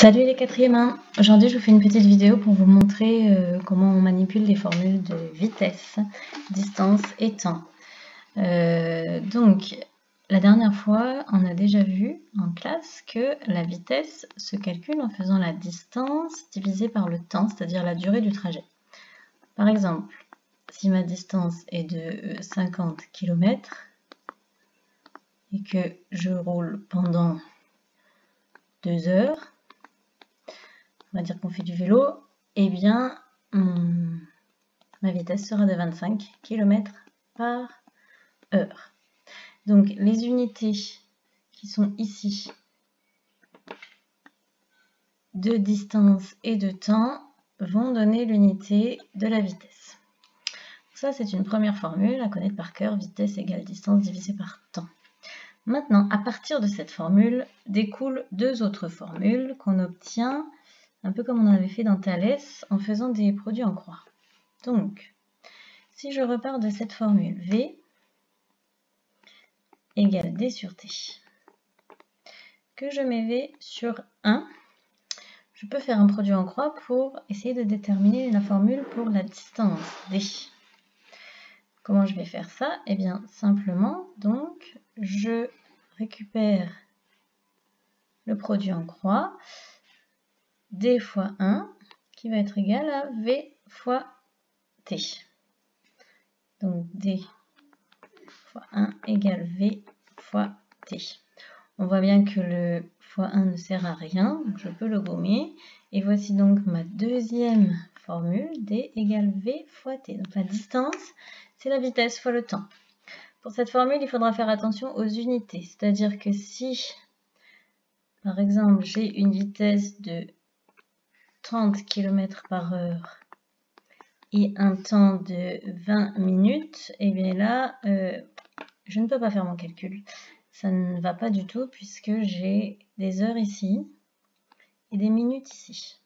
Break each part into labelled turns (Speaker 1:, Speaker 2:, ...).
Speaker 1: Salut les quatrièmes. Aujourd'hui je vous fais une petite vidéo pour vous montrer comment on manipule les formules de vitesse, distance et temps. Donc la dernière fois on a déjà vu en classe que la vitesse se calcule en faisant la distance divisée par le temps, c'est-à-dire la durée du trajet. Par exemple, si ma distance est de 50 km et que je roule pendant 2 heures, on va dire qu'on fait du vélo, eh bien, ma vitesse sera de 25 km par heure. Donc, les unités qui sont ici de distance et de temps vont donner l'unité de la vitesse. Ça, c'est une première formule à connaître par cœur, vitesse égale distance divisé par temps. Maintenant, à partir de cette formule, découlent deux autres formules qu'on obtient un peu comme on avait fait dans Thalès, en faisant des produits en croix. Donc, si je repars de cette formule, V égale D sur T, que je mets V sur 1, je peux faire un produit en croix pour essayer de déterminer la formule pour la distance D. Comment je vais faire ça? Eh bien, simplement, donc, je récupère le produit en croix, D fois 1, qui va être égal à V fois T. Donc D fois 1 égale V fois T. On voit bien que le fois 1 ne sert à rien, donc je peux le gommer. Et voici donc ma deuxième formule, D égale V fois T. Donc la distance, c'est la vitesse fois le temps. Pour cette formule, il faudra faire attention aux unités. C'est-à-dire que si, par exemple, j'ai une vitesse de 30 km par heure et un temps de 20 minutes, et bien là, je ne peux pas faire mon calcul. Ça ne va pas du tout puisque j'ai des heures ici et des minutes ici.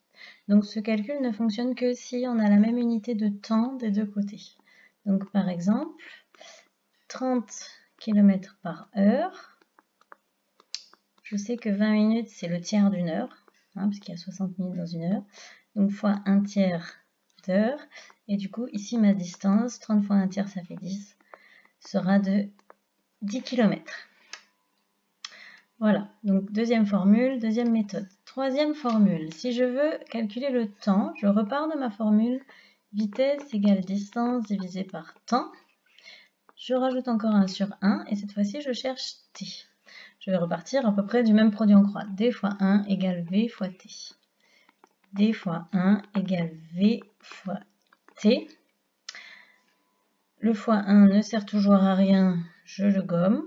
Speaker 1: Donc ce calcul ne fonctionne que si on a la même unité de temps des deux côtés. Donc par exemple, 30 km par heure, je sais que 20 minutes c'est le tiers d'une heure, parce qu'il y a 60 minutes dans une heure, donc fois un tiers d'heure, et du coup ici ma distance, 30 fois un tiers ça fait 10, sera de 10 km. Voilà, donc deuxième formule, deuxième méthode. Troisième formule, si je veux calculer le temps, je repars de ma formule vitesse égale distance divisé par temps. Je rajoute encore 1 sur 1 et cette fois-ci je cherche t. Je vais repartir à peu près du même produit en croix. D fois 1 égale V fois t. D fois 1 égale V fois t. Le fois 1 ne sert toujours à rien, je le gomme.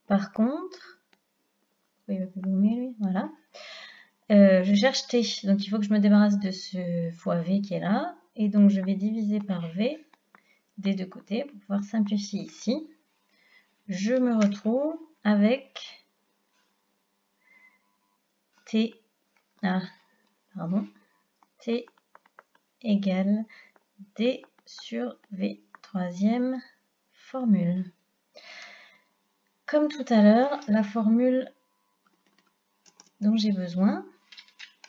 Speaker 1: Par contre, il va plus gommer lui, voilà. Je cherche t, donc il faut que je me débarrasse de ce fois v qui est là. Et donc je vais diviser par v des deux côtés pour pouvoir simplifier ici. Je me retrouve avec t égale d sur v. Troisième formule. Comme tout à l'heure, la formule dont j'ai besoin,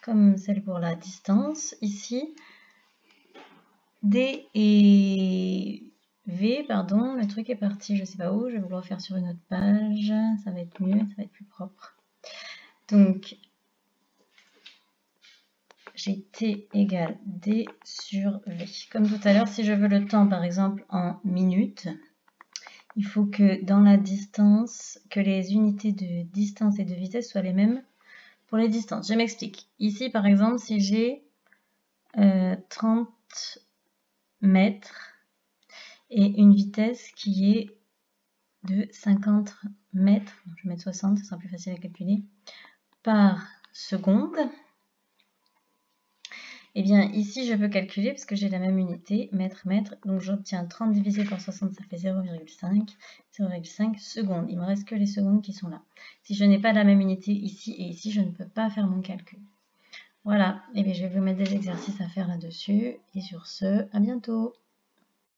Speaker 1: comme celle pour la distance, ici, D et V, pardon, le truc est parti, je ne sais pas où, je vais vous le refaire sur une autre page, ça va être mieux, ça va être plus propre. Donc, j'ai T égale D sur V. Comme tout à l'heure, si je veux le temps, par exemple, en minutes, il faut que dans la distance, que les unités de distance et de vitesse soient les mêmes pour les distances. Je m'explique. Ici, par exemple, si j'ai 30 mètres et une vitesse qui est de 50 mètres, je vais mettre 60, ce sera plus facile à calculer, par seconde, et bien ici je peux calculer parce que j'ai la même unité, mètre, mètre, donc j'obtiens 30 divisé par 60, ça fait 0,5, 0,5 secondes. Il me reste que les secondes qui sont là. Si je n'ai pas la même unité ici et ici, je ne peux pas faire mon calcul. Voilà, et bien je vais vous mettre des exercices à faire là-dessus, et sur ce, à bientôt.